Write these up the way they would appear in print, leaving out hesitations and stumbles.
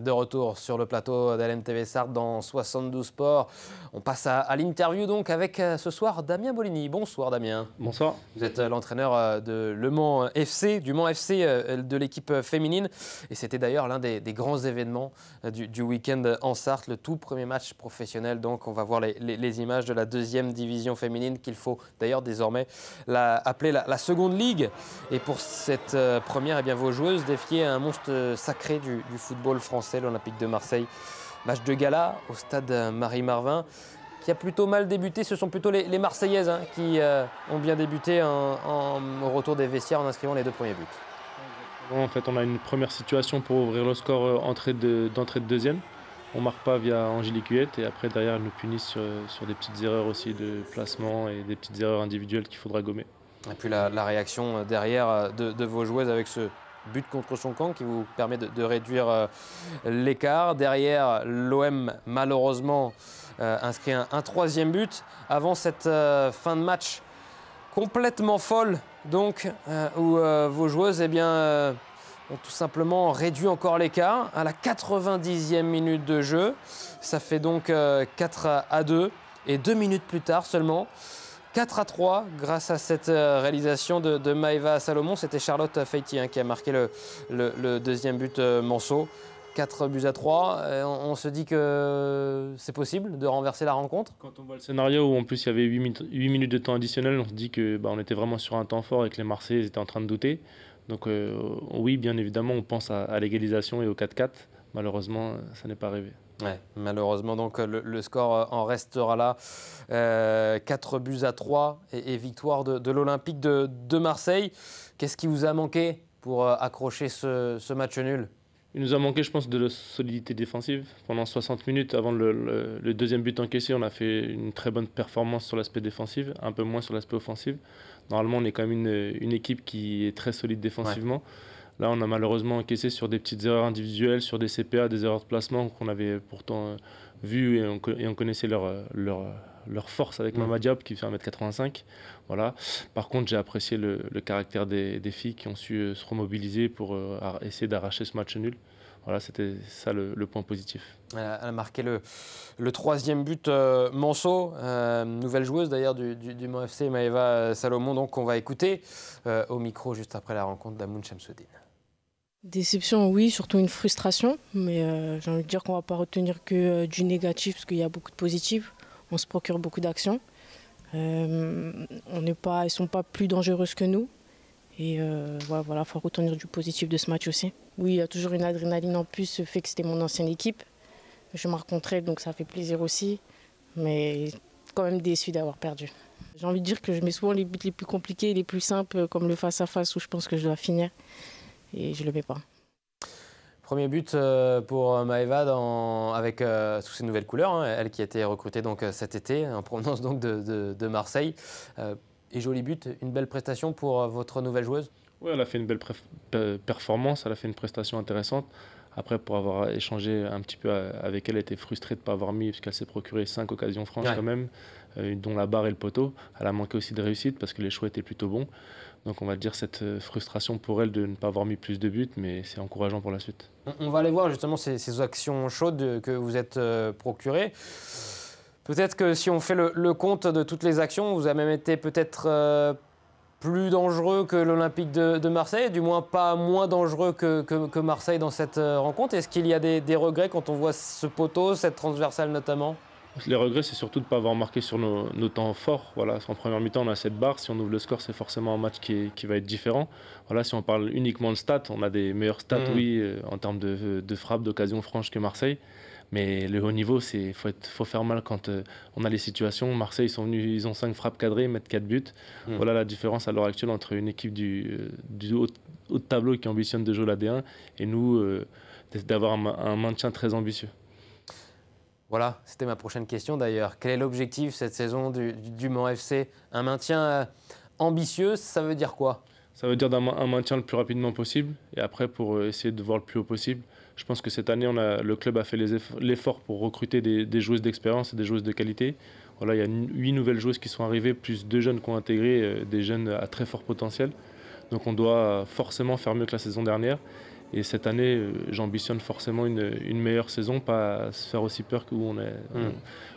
de retour sur le plateau d'LMTV Sarthe dans 72 Sports. On passe à l'interview donc avec ce soir Damien Bolini. Bonsoir Damien. Bonsoir. Vous êtes l'entraîneur de Le Mans FC, du Mans FC de l'équipe féminine. Et c'était d'ailleurs l'un des grands événements du week-end en Sarthe, le tout premier match professionnel. Donc on va voir les images de la deuxième division féminine qu'il faut d'ailleurs désormais appeler la seconde ligue. Et pour cette première, eh bien, vos joueuses défiaient un monstre sacré du football français, l'Olympique de Marseille. Match de gala au stade Marie-Marvin qui a plutôt mal débuté. Ce sont plutôt les Marseillaises qui ont bien débuté au retour des vestiaires en inscrivant les 2 premiers buts. En fait, on a une première situation pour ouvrir le score d'entrée de deuxième. On ne marque pas via Angélique Huette et après derrière ils nous punissent sur des petites erreurs aussi de placement et des petites erreurs individuelles qu'il faudra gommer. Et puis la réaction derrière de vos joueuses avec ce but contre son camp qui vous permet de réduire l'écart. Derrière, l'OM malheureusement inscrit un troisième but avant cette fin de match complètement folle donc où vos joueuses ont tout simplement réduit encore l'écart à la 90e minute de jeu. Ça fait donc 4-2 et 2 minutes plus tard seulement 4-3 grâce à cette réalisation de Maëva Salomon. C'était Charlotte Feiti qui a marqué le deuxième but Manceau. 4-3. On se dit que c'est possible de renverser la rencontre. Quand on voit le scénario où en plus il y avait 8 minutes de temps additionnel, on se dit qu'on était vraiment sur un temps fort et que les Marseillais étaient en train de douter. Donc oui, bien évidemment, on pense à l'égalisation et au 4-4. Malheureusement, ça n'est pas arrivé. Ouais, malheureusement, donc le score en restera là. 4-3 et victoire de l'Olympique de Marseille. Qu'est-ce qui vous a manqué pour accrocher ce match nul ? Il nous a manqué, je pense, de la solidité défensive. Pendant 60 minutes, avant le deuxième but encaissé, on a fait une très bonne performance sur l'aspect défensif, un peu moins sur l'aspect offensif. Normalement, on est quand même une équipe qui est très solide défensivement. Ouais. Là, on a malheureusement encaissé sur des petites erreurs individuelles, sur des CPA, des erreurs de placement qu'on avait pourtant vues et on connaissait leur force avec Mama Diop qui fait 1m85. Voilà. Par contre, j'ai apprécié le caractère des filles qui ont su se remobiliser pour essayer d'arracher ce match nul. Voilà, c'était ça le point positif. Elle a marqué le troisième but Manceau, nouvelle joueuse d'ailleurs du Mans FC, Maëva Salomon, donc on va écouter au micro juste après la rencontre d'Amoun Chamsoudine. Déception, oui, surtout une frustration, mais j'ai envie de dire qu'on ne va pas retenir que du négatif parce qu'il y a beaucoup de positifs. On se procure beaucoup d'actions. Elles ne sont pas plus dangereuses que nous. Et voilà, il faut retenir du positif de ce match aussi. Oui, il y a toujours une adrénaline en plus, le fait que c'était mon ancienne équipe. Je me rencontrais, donc ça fait plaisir aussi. Mais quand même déçu d'avoir perdu. J'ai envie de dire que je mets souvent les buts les plus compliqués, les plus simples, comme le face-à-face où je pense que je dois finir. Et je ne le mets pas. Premier but pour Maëva avec sous ses nouvelles couleurs, elle qui a été recrutée donc, cet été en provenance donc de Marseille. Et joli but, une belle prestation pour votre nouvelle joueuse. Oui, elle a fait une belle performance, elle a fait une prestation intéressante. Après, pour avoir échangé un petit peu avec elle, elle était frustrée de ne pas avoir mis, puisqu'elle s'est procuré 5 occasions franches quand même, dont la barre et le poteau. Elle a manqué aussi de réussite parce que les choix étaient plutôt bons. Donc on va dire cette frustration pour elle de ne pas avoir mis plus de buts, mais c'est encourageant pour la suite. On va aller voir justement ces actions chaudes que vous êtes procurées. Peut-être que si on fait le compte de toutes les actions, vous avez même été peut-être plus dangereux que l'Olympique de Marseille, du moins pas moins dangereux que Marseille dans cette rencontre. Est-ce qu'il y a des regrets quand on voit ce poteau, cette transversale notamment ? Les regrets, c'est surtout de ne pas avoir marqué sur nos temps forts. Voilà, en première mi-temps, on a cette barre. Si on ouvre le score, c'est forcément un match qui va être différent. Voilà, si on parle uniquement de stats, on a des meilleurs stats, oui, en termes de frappe, d'occasion franche que Marseille. Mais le haut niveau, faut faire mal quand on a les situations. Marseille, ils ont 5 frappes cadrées, ils mettent 4 buts. Voilà la différence à l'heure actuelle entre une équipe du haut de tableau qui ambitionne de jouer la D1 et nous, d'avoir un maintien très ambitieux. Voilà, c'était ma prochaine question d'ailleurs. Quel est l'objectif cette saison du Mans FC ? Un maintien ambitieux, ça veut dire quoi ? Ça veut dire un maintien le plus rapidement possible et après pour essayer de voir le plus haut possible. Je pense que cette année, le club a fait l'effort pour recruter des joueuses d'expérience et des joueuses de qualité. Voilà, il y a 8 nouvelles joueuses qui sont arrivées, plus 2 jeunes qui ont intégré, des jeunes à très fort potentiel. Donc on doit forcément faire mieux que la saison dernière. Et cette année, j'ambitionne forcément une meilleure saison, pas se faire aussi peur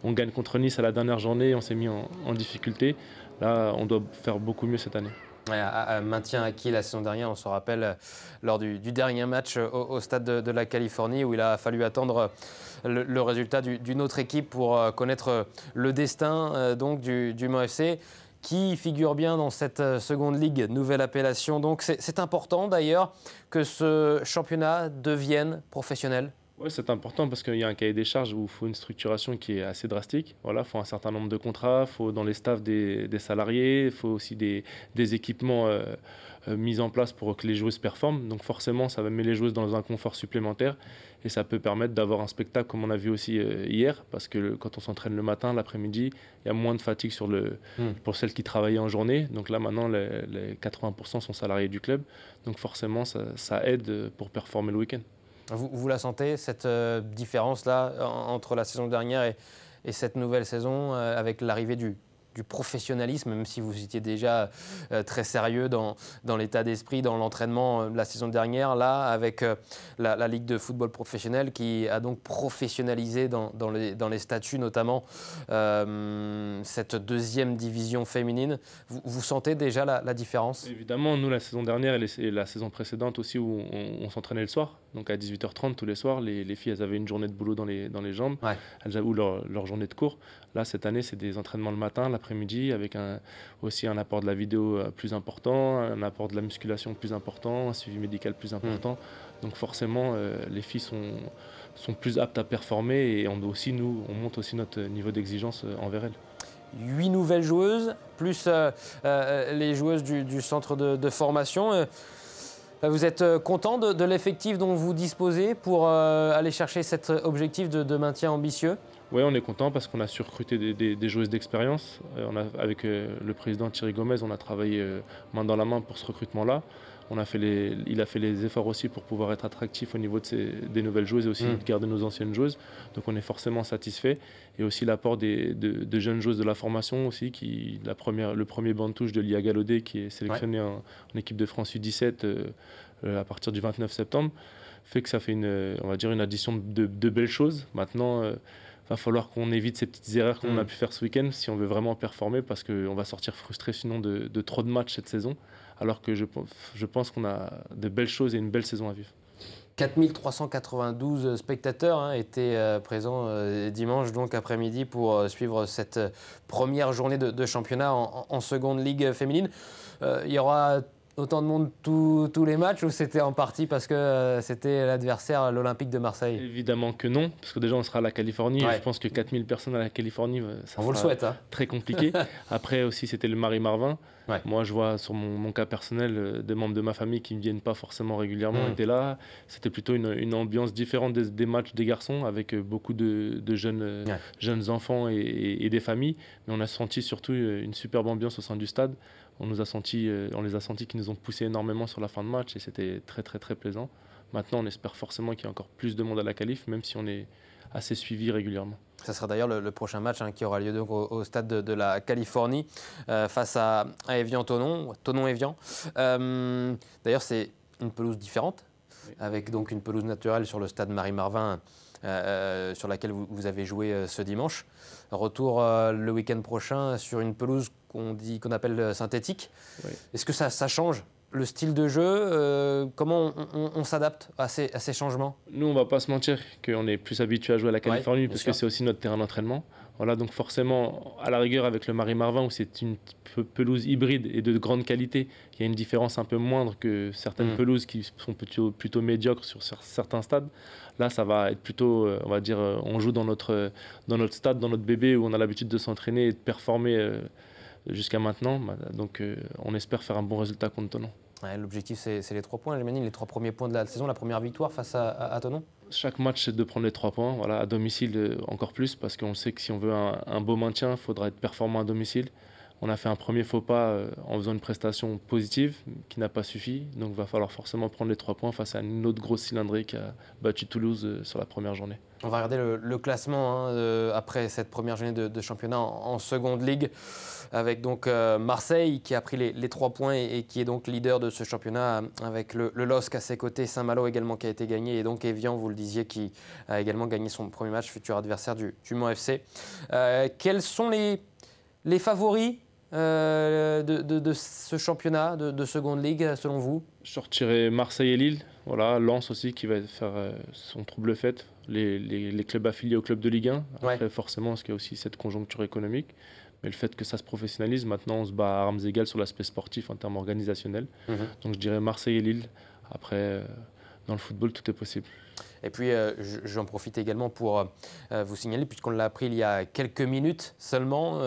on gagne contre Nice à la dernière journée, on s'est mis en difficulté. Là, on doit faire beaucoup mieux cette année. Ouais, maintien acquis la saison dernière, on se rappelle lors du dernier match au stade de la Californie où il a fallu attendre le résultat d'une autre équipe pour connaître le destin donc du Mans FC qui figure bien dans cette seconde ligue, nouvelle appellation. Donc c'est important d'ailleurs que ce championnat devienne professionnel. Oui, c'est important parce qu'il y a un cahier des charges où il faut une structuration qui est assez drastique. Voilà, il faut un certain nombre de contrats, il faut dans les staffs des salariés, il faut aussi des équipements mis en place pour que les joueuses performent. Donc forcément, ça va mettre les joueuses dans un confort supplémentaire et ça peut permettre d'avoir un spectacle comme on a vu aussi hier parce que quand on s'entraîne le matin, l'après-midi, il y a moins de fatigue pour celles qui travaillaient en journée. Donc là, maintenant, les 80% sont salariés du club. Donc forcément, ça aide pour performer le week-end. Vous la sentez, cette différence-là entre la saison dernière et cette nouvelle saison avec l'arrivée du professionnalisme, même si vous étiez déjà très sérieux dans l'état d'esprit, dans l'entraînement la saison dernière, là, avec la Ligue de football professionnel qui a donc professionnalisé dans les statuts, notamment cette deuxième division féminine. Vous sentez déjà la différence ? Évidemment, nous, la saison dernière et la saison précédente aussi, où on s'entraînait le soir, donc à 18h30 tous les soirs, les filles, elles avaient une journée de boulot dans les jambes, ou leur journée de cours. Là, cette année, c'est des entraînements le matin, l'après-midi, avec aussi un apport de la vidéo plus important, un apport de la musculation plus important, un suivi médical plus important. Donc forcément, les filles sont plus aptes à performer et on monte aussi notre niveau d'exigence envers elles. 8 nouvelles joueuses, plus les joueuses du centre de formation. Vous êtes content de l'effectif dont vous disposez pour aller chercher cet objectif de maintien ambitieux ? Oui, on est content parce qu'on a su recruter des joueuses d'expérience. Avec le président Thierry Gomez, on a travaillé main dans la main pour ce recrutement-là. Il a fait les efforts aussi pour pouvoir être attractif au niveau des nouvelles joueuses et aussi de garder nos anciennes joueuses. Donc on est forcément satisfait. Et aussi l'apport de jeunes joueuses de la formation aussi, le premier banc de touche de Lia Galaudet qui est sélectionné en équipe de France U17 à partir du 29 septembre, fait que ça fait une addition de belles choses. Maintenant, va falloir qu'on évite ces petites erreurs qu'on a pu faire ce week-end si on veut vraiment performer parce qu'on va sortir frustré sinon de trop de matchs cette saison. Alors que je pense qu'on a de belles choses et une belle saison à vivre. 4392 spectateurs étaient présents dimanche donc après-midi pour suivre cette première journée de championnat en seconde ligue féminine. Il y aura autant de monde tous les matchs ou c'était en partie parce que c'était l'adversaire, l'Olympique de Marseille ? Évidemment que non, parce que déjà on sera à la Californie. Je pense que 4000 personnes à la Californie, ça vous le souhaite, très compliqué. Après aussi c'était le Marie-Marvin. Moi je vois sur mon cas personnel des membres de ma famille qui ne viennent pas forcément régulièrement étaient là. C'était plutôt une ambiance différente des matchs des garçons avec beaucoup de jeunes enfants et des familles. Mais on a senti surtout une superbe ambiance au sein du stade. On les a sentis qui nous ont poussé énormément sur la fin de match et c'était très très très plaisant. Maintenant on espère forcément qu'il y a encore plus de monde à la qualif, même si on est assez suivi régulièrement. Ça sera d'ailleurs le prochain match qui aura lieu donc au stade de la Californie face à Évian-Thonon, Thonon-Évian. D'ailleurs c'est une pelouse différente, avec donc une pelouse naturelle sur le stade Marie-Marvin sur laquelle vous avez joué ce dimanche. Retour le week-end prochain sur une pelouse qu'on appelle synthétique. Oui. Est-ce que ça change le style de jeu? Comment on s'adapte à ces changements? Nous, on ne va pas se mentir qu'on est plus habitué à jouer à la Californie parce que c'est aussi notre terrain d'entraînement. Voilà, donc forcément, à la rigueur, avec le Marie-Marvin, où c'est une pelouse hybride et de grande qualité, il y a une différence un peu moindre que certaines pelouses qui sont plutôt médiocres sur certains stades. Là, ça va être plutôt, on va dire, on joue dans notre stade, dans notre bébé, où on a l'habitude de s'entraîner et de performer jusqu'à maintenant. Donc, on espère faire un bon résultat contre Thonon. Ouais, l'objectif, c'est les 3 points, j'imagine, les 3 premiers points de la saison, la première victoire face à Thonon. Chaque match, c'est de prendre les 3 points. Voilà, à domicile, encore plus, parce qu'on sait que si on veut un beau maintien, il faudra être performant à domicile. On a fait un premier faux pas en faisant une prestation positive qui n'a pas suffi. Donc il va falloir forcément prendre les 3 points face à une autre grosse cylindrée qui a battu Toulouse sur la première journée. On va regarder le classement après cette première journée de championnat en seconde ligue, avec donc Marseille qui a pris les 3 points et qui est donc leader de ce championnat, avec le LOSC à ses côtés, Saint-Malo également qui a été gagné, et donc Evian, vous le disiez, qui a également gagné son premier match, futur adversaire du Mans FC. Quels sont les favoris de ce championnat de seconde ligue selon vous? Je sortirai Marseille et Lille. Voilà, Lens aussi qui va faire son trouble fête. Les clubs affiliés au club de Ligue 1. Après, Ouais. forcément, parce qu'il y a aussi cette conjoncture économique. Mais le fait que ça se professionnalise, maintenant, on se bat à armes égales sur l'aspect sportif en termes organisationnels. Donc, je dirais Marseille et Lille. Après, dans le football, tout est possible. Et puis, j'en profite également pour vous signaler, puisqu'on l'a appris il y a quelques minutes seulement,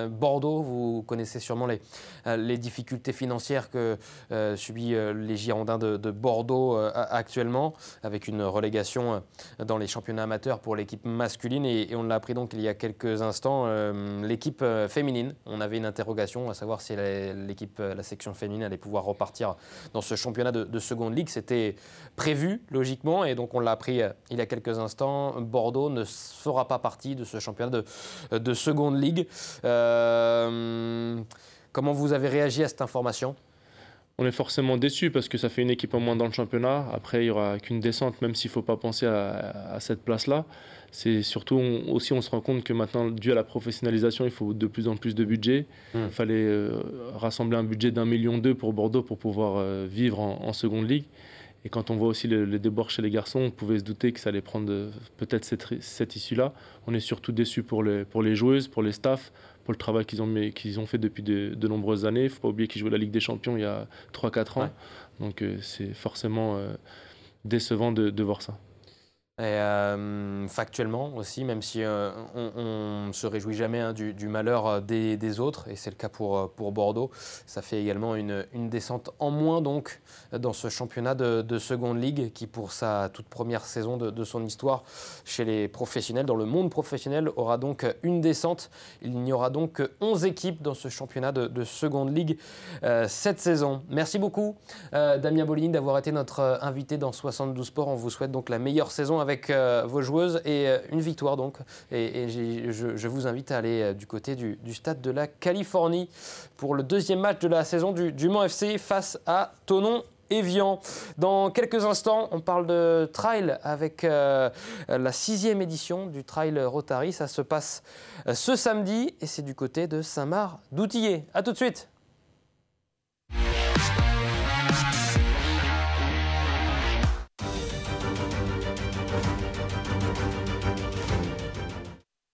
Bordeaux, vous connaissez sûrement les difficultés financières que subit les Girondins de Bordeaux actuellement, avec une relégation dans les championnats amateurs pour l'équipe masculine. Et on l'a appris donc il y a quelques instants, l'équipe féminine. On avait une interrogation à savoir si la section féminine allait pouvoir repartir dans ce championnat de seconde ligue. C'était prévu, logiquement, et donc on l'a appris il y a quelques instants. Bordeaux ne fera pas partie de ce championnat de seconde ligue. Comment vous avez réagi à cette information? On est forcément déçus parce que ça fait une équipe en moins dans le championnat. Après, il n'y aura qu'une descente, même s'il ne faut pas penser à cette place-là. C'est surtout aussi, on se rend compte que maintenant, dû à la professionnalisation, il faut de plus en plus de budget. Il fallait rassembler un budget d'1,2 million pour Bordeaux pour pouvoir vivre en seconde ligue. Et quand on voit aussi le débord chez les garçons, on pouvait se douter que ça allait prendre peut-être cette issue-là. On est surtout déçus pour les joueuses, pour les staffs, pour le travail qu'ils ont fait depuis de nombreuses années. Il ne faut pas oublier qu'ils jouaient la Ligue des Champions il y a 3-4 ans. Ouais. Donc c'est forcément décevant de voir ça. Et factuellement aussi, même si on ne se réjouit jamais du malheur des autres, et c'est le cas pour Bordeaux, ça fait également une descente en moins donc dans ce championnat de seconde ligue qui, pour sa toute première saison de son histoire chez les professionnels, dans le monde professionnel, aura donc une descente. Il n'y aura donc que 11 équipes dans ce championnat de seconde ligue cette saison. Merci beaucoup Damien Bolini d'avoir été notre invité dans 72 Sports. On vous souhaite donc la meilleure saison avec vos joueuses et une victoire donc. Et je vous invite à aller du côté du stade de la Californie pour le deuxième match de la saison du Mans FC face à Thonon-Evian. Dans quelques instants, on parle de trail avec la 6e édition du Trail Rotary. Ça se passe ce samedi et c'est du côté de Saint-Marc-d'Outillet. A tout de suite.